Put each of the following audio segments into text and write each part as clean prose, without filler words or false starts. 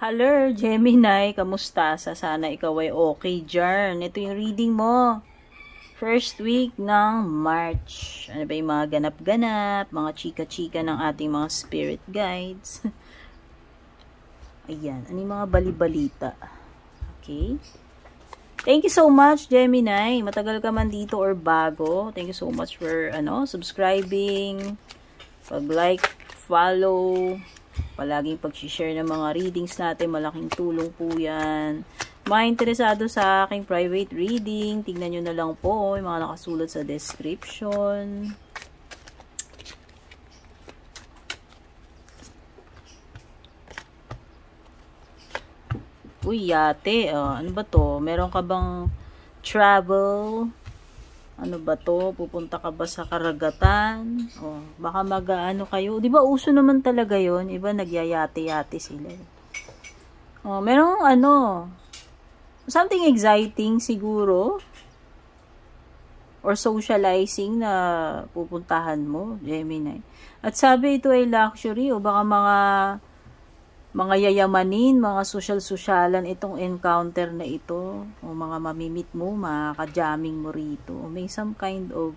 Hello, Gemini. Kamusta? Sana ikaw ay okay dyan. Ito yung reading mo. First week ng March. Ano ba yung mga ganap-ganap, mga chika-chika ng ating mga spirit guides. Ayan. Ano yung mga balibalita? Okay. Thank you so much, Gemini. Matagal ka man dito or bago. Thank you so much for subscribing, pag-like, follow, palaging pag-share ng mga readings natin. Malaking tulong po yan. Mga interesado sa aking private reading, tignan nyo na lang po yung mga nakasulat sa description. Uy, yate. Ano ba to? Meron ka bang travel? Ano ba to? Pupunta ka ba sa karagatan? Baka mag-ano kayo. Di ba uso naman talaga yon? Iba nagyayate-yate sila. Merong something exciting siguro. Or socializing na pupuntahan mo, Gemini. At sabi ito ay luxury o baka mga yayamanin, mga social-socialan itong encounter na ito, o mga mamimit mo, mga ka-jamming mo rito, o may some kind of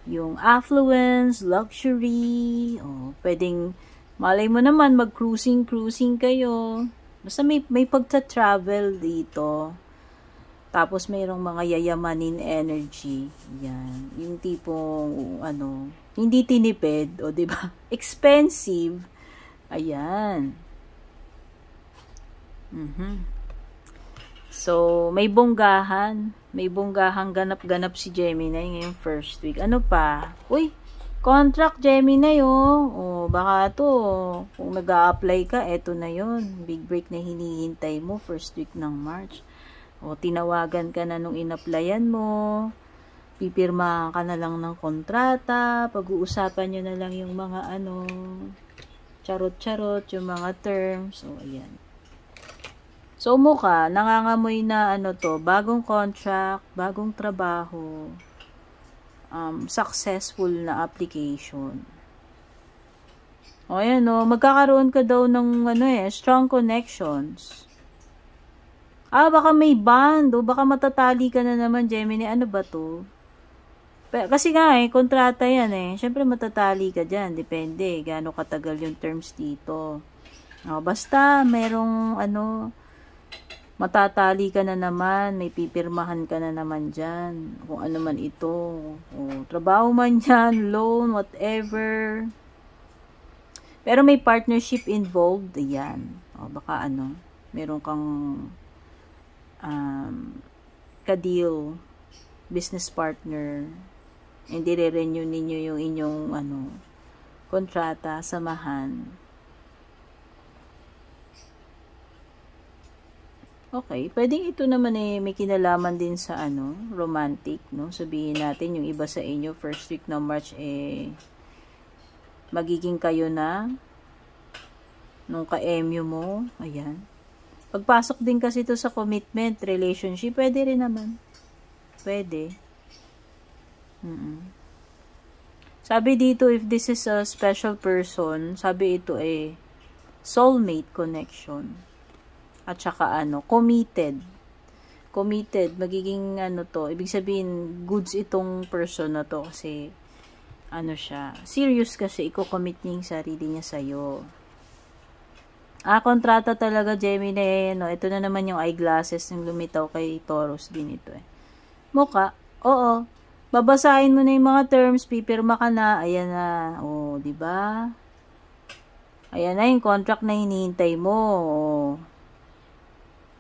yung affluence, luxury, o pwedeng malay mo naman mag-cruising kayo, basta may pagta-travel dito, tapos mayroong mga yayamanin energy, yan, yung tipong hindi tinipid, o diba, expensive. Ayan. So, may bonggahan. May bonggahang ganap-ganap si Gemini ngayong first week. Ano pa? Uy, contract Gemini, baka to, kung nag-a-apply ka, eto na yon. Big break na hinihintay mo, first week ng March. Tinawagan ka na nung in-applyan mo. Pipirmahan ka na lang ng kontrata. Pag-uusapan nyo na lang yung mga charot-charot, yung mga terms. Ayan. So, mukha, nangangamoy na bagong contract, bagong trabaho, successful na application. Ayan, magkakaroon ka daw ng strong connections. Baka may bond, baka matatali ka na naman, Gemini. Ano ba to? Kasi nga kontrata yan Siyempre matatali ka dyan. Depende, gaano katagal yung terms dito. Basta merong matatali ka na naman, may pipirmahan ka na naman dyan. Kung ano man ito. Trabaho man yan, loan, whatever. Pero may partnership involved. Ayan. Baka meron kang ka-deal, business partner. Hindi re-renew ninyo yung inyong kontrata, samahan. Okay, pwedeng ito naman may kinalaman din sa romantic, Sabihin natin yung iba sa inyo first week ng March magiging kayo na nung ka-MU mo. Ayan. Pagpasok din kasi ito sa commitment, relationship, pwede rin naman. Pwede. Sabi dito, if this is a special person, sabi ito soulmate connection. At saka committed. Committed, magiging ibig sabihin, goods itong person na to kasi siya, serious kasi i-commit niya yung sarili niya sa'yo. Kontrata talaga, Gemini, ito na naman yung eyeglasses yung lumitaw kay Taurus din ito Mukha, oo. Babasahin mo na yung mga terms, pipirma ka na, ayan na, diba? Ayan na yung contract na hinihintay mo,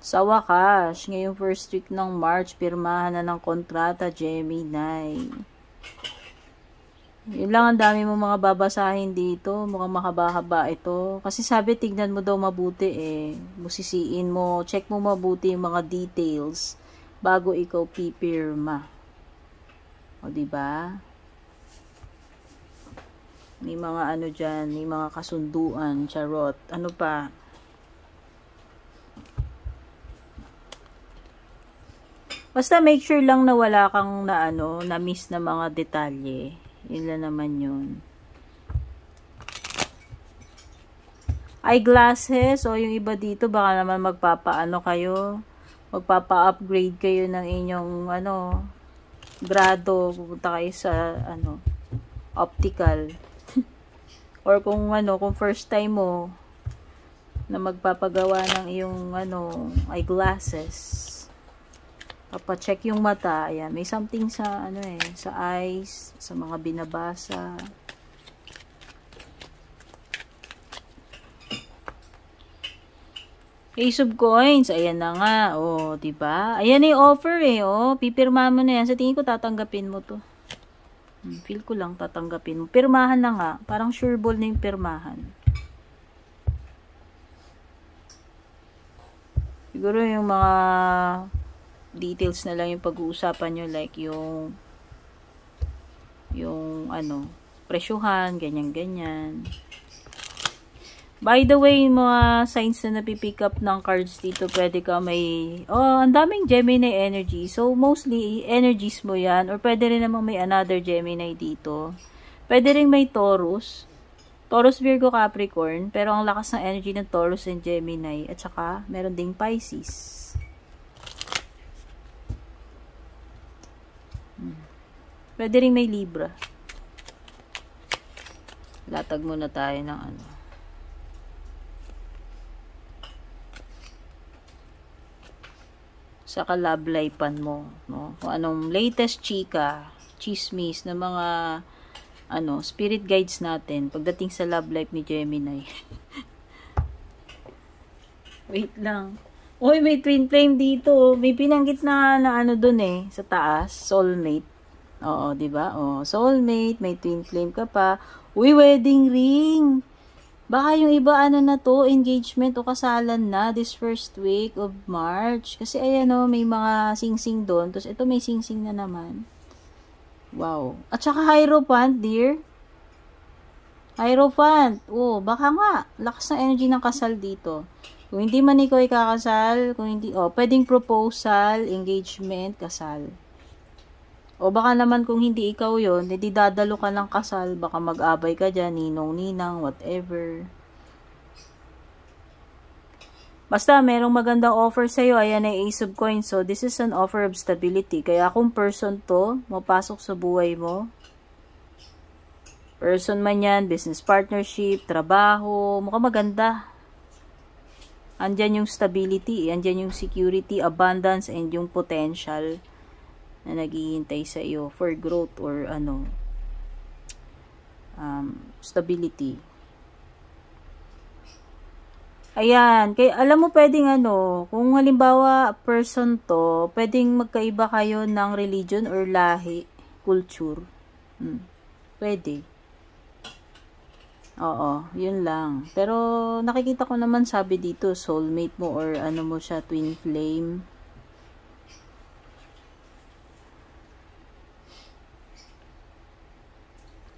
Sa wakas, ngayong first week ng March, pirmahan na ng kontrata, Gemini. Yun lang, ang dami mo mga babasahin dito, mukhang mahaba-haba ito. Kasi sabi, tignan mo daw mabuti Musisiin mo, check mo mabuti yung mga details bago ikaw pipirma. Diba? May mga dyan, may mga kasunduan, charot. Ano pa? Basta make sure lang na wala kang na-miss na mga detalye. Yun lang naman yun. eyeglasses, o yung iba dito, baka naman magpapaano kayo, magpapa-upgrade kayo ng inyong, grado, pupunta kayo sa, optical. Or kung first time mo, na magpapagawa ng iyong, eyeglasses. Papacheck yung mata, ayan, may something sa, sa eyes, sa mga binabasa. Ace of Coins, ayan na nga, diba? Ayan na yung offer pipirma mo na yan. Sa tingin ko, tatanggapin mo to. Feel ko lang, tatanggapin mo. Pirmahan na nga, parang sure ball na yung pirmahan. Siguro yung mga details na lang yung pag-uusapan nyo, like yung presyuhan, ganyan-ganyan. By the way, mga signs na napipick up ng cards dito, pwede ka ang daming Gemini energy. So, mostly, energies mo yan. Or pwede rin namang may another Gemini dito. Pwede rin may Taurus. Taurus, Virgo, Capricorn. Pero ang lakas ng energy ng Taurus and Gemini. At saka, meron ding Pisces. Pwede rin may Libra. Latag muna tayo ng sa love life-an mo, no? Kung anong latest chika, chismis na mga spirit guides natin pagdating sa love life ni Gemini. Wait lang. Uy, may twin flame dito. May pinanggit na dun sa taas, soulmate. Oo, 'di ba? Soulmate, may twin flame ka pa. Uy, wedding ring. Baka yung iba na to, engagement o kasalan na this first week of March. Kasi ayan may mga sing-sing doon. Tapos ito may sing-sing na naman. Wow. At saka Hierophant, dear. Hierophant. Baka nga. Lakas ng energy ng kasal dito. Kung hindi man ikaw ikakasal, kung hindi, pwedeng proposal, engagement, kasal. O baka naman kung hindi ikaw yon, hindi dadalo ka ng kasal, baka mag-abay ka dyan, ninong-ninang, whatever. Basta, merong magandang offer sa'yo, ayan ay Ace of Coins. So, this is an offer of stability. Kaya kung person to, mapasok sa buhay mo, person man yan, business partnership, trabaho, mukhang maganda. Andyan yung stability, andyan yung security, abundance, and yung potential na naghihintay sa iyo for growth or stability. Ayan, kaya alam mo pwedeng kung halimbawa person to, pwedeng magkaiba kayo ng religion or lahi, culture. Pwede. Oo, yun lang. Pero nakikita ko naman sabi dito, soulmate mo or mo siya, twin flame.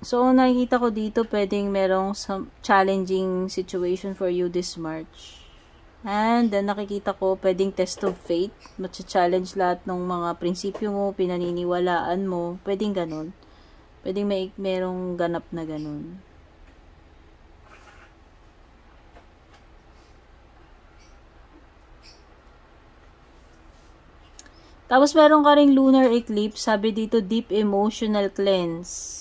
So, nakikita ko dito, pwedeng merong some challenging situation for you this March. And then, nakikita ko, pwedeng test of faith. Matcha-challenge lahat ng mga prinsipyo mo, pinaniniwalaan mo. Pwedeng ganun. Pwedeng merong ganap na ganun. Tapos, meron ka ring lunar eclipse. Sabi dito, deep emotional cleanse.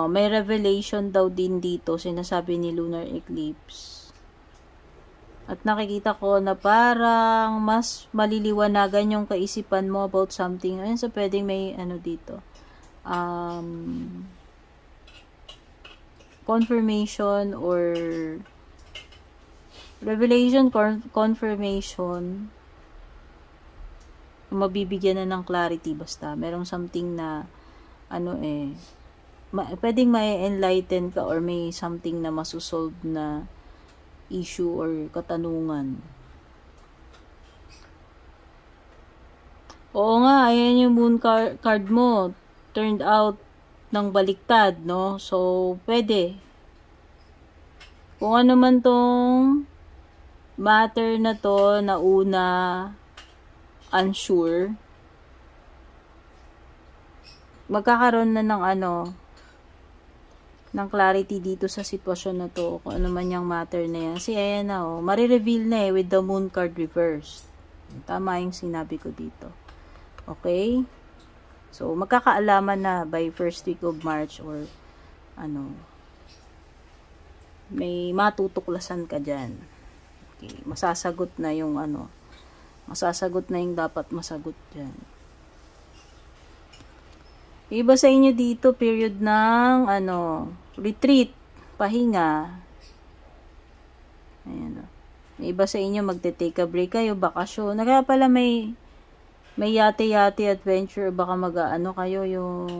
May revelation daw din dito, sinasabi ni lunar eclipse. At nakikita ko na parang mas maliliwanagan yung kaisipan mo about something. Ayun, so pwedeng may dito. Confirmation or revelation, confirmation. Mabibigyan na ng clarity basta. Merong something na pwedeng may enlighten ka or may something na masusolve na issue or katanungan. Oo nga, ayan yung moon card mo. Turned out ng baliktad, no? So, pwede. Kung ano man tong matter na to na una unsure, magkakaroon na ng ng clarity dito sa sitwasyon na to, kung ano man yung matter na yan. Kasi ayan na, oh, marireveal na with the moon card reversed. Tama yung sinabi ko dito. Okay? So, magkakaalaman na by first week of March or may matutuklasan ka dyan. Okay, masasagot na yung masasagot na yung dapat masagot dyan. Iba sa inyo dito, period ng, retreat, pahinga. Ayan. Iba sa inyo, magte-take a break kayo, bakasyon. Kaya pala may yate-yate adventure, baka kayo, yung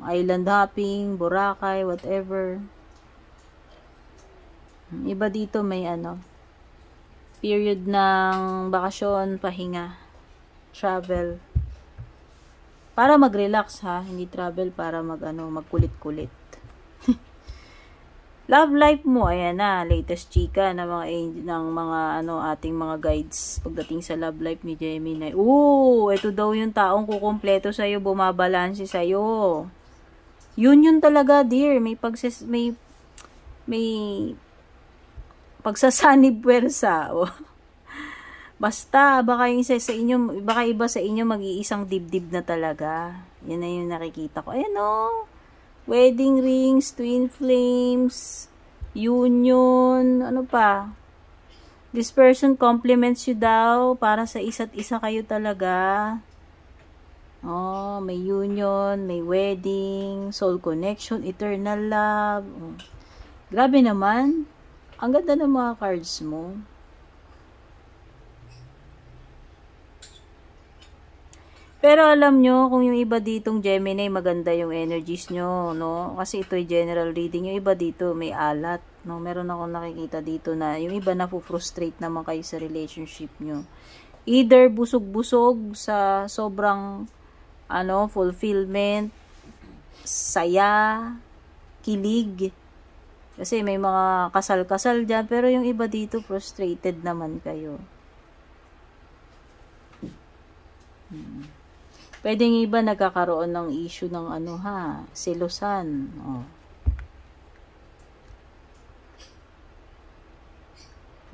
island hopping, Boracay, whatever. Iba dito, may period ng bakasyon, pahinga, travel. Para mag-relax ha, hindi travel para magkulit-kulit. Love life mo, ayan na, latest chika ng mga ating mga guides pagdating sa love life ni Gemini. Ito daw yung taong kukumpleto sa'yo, bumabalanse sa'yo. Yun talaga, dear. May pagsasanib puwersa. Basta, baka iba sa inyo mag-iisang dibdib na talaga. Yan na yung nakikita ko. Ayan o. Wedding rings, twin flames, union, ano pa. This person compliments you daw para sa isa't isa kayo talaga. Oh, may union, may wedding, soul connection, eternal love. Grabe naman. Ang ganda ng mga cards mo. Pero alam nyo, kung yung iba ditong Gemini, maganda yung energies nyo, no? Kasi ito'y general reading. Yung iba dito, may alat, no? Meron akong nakikita dito na yung iba na-frustrate naman kayo sa relationship nyo. Either busog-busog sa sobrang, fulfillment, saya, kilig. Kasi may mga kasal-kasal dyan, pero yung iba dito, frustrated naman kayo. Pwede ng iba nagkakaroon ng issue ng selosan.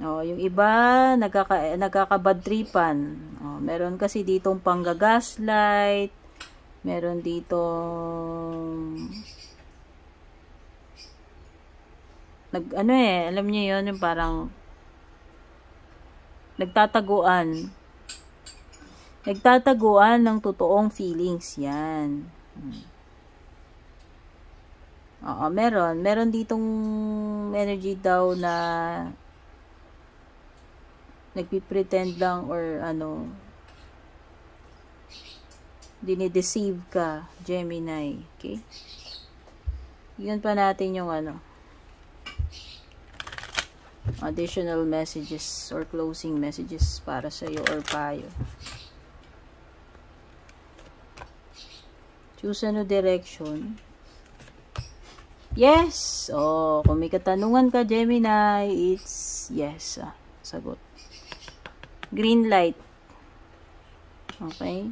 Yung iba nagkakabadtripan. Meron kasi ditong panggagaslight. Meron ditong alam niyo yun, yung parang nagtataguan ng totoong feelings yan. Meron ditong energy daw na nagpipretend lang or dinideceive ka, Gemini. Okay? Yun pa natin yung additional messages or closing messages para sa iyo or payo. Choose a new direction. Yes! Kung may katanungan ka, Gemini, it's yes. Sagot. Green light. Okay?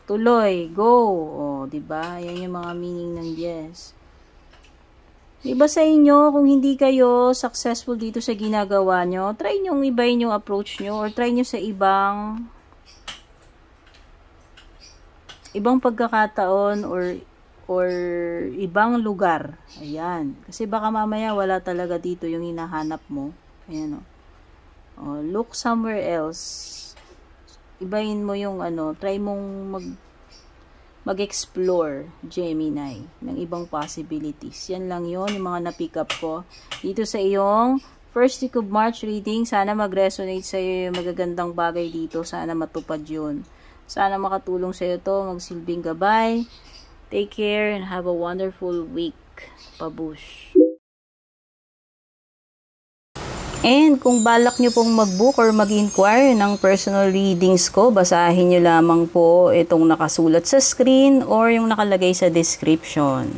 Tuloy. Go. Diba? Yan yung mga meaning ng yes. Iba sa inyo, kung hindi kayo successful dito sa ginagawa nyo, try nyo ibahin yung approach nyo or try nyo sa ibang pagkakataon or ibang lugar. Ayan. Kasi baka mamaya wala talaga dito yung hinahanap mo. Ayan look somewhere else. Ibahin mo yung try mong mag-explore, Gemini, ng ibang possibilities. Yan lang yon yung mga na-pick up ko dito sa iyong first week of March reading. Sana mag-resonate sa iyo yung magagandang bagay dito. Sana matupad yun. Sana makatulong sa iyo to, magsilbing gabay. Take care and have a wonderful week. Pabush. And kung balak nyo pong mag-book or mag-inquire ng personal readings ko, basahin nyo lamang po itong nakasulat sa screen or yung nakalagay sa description.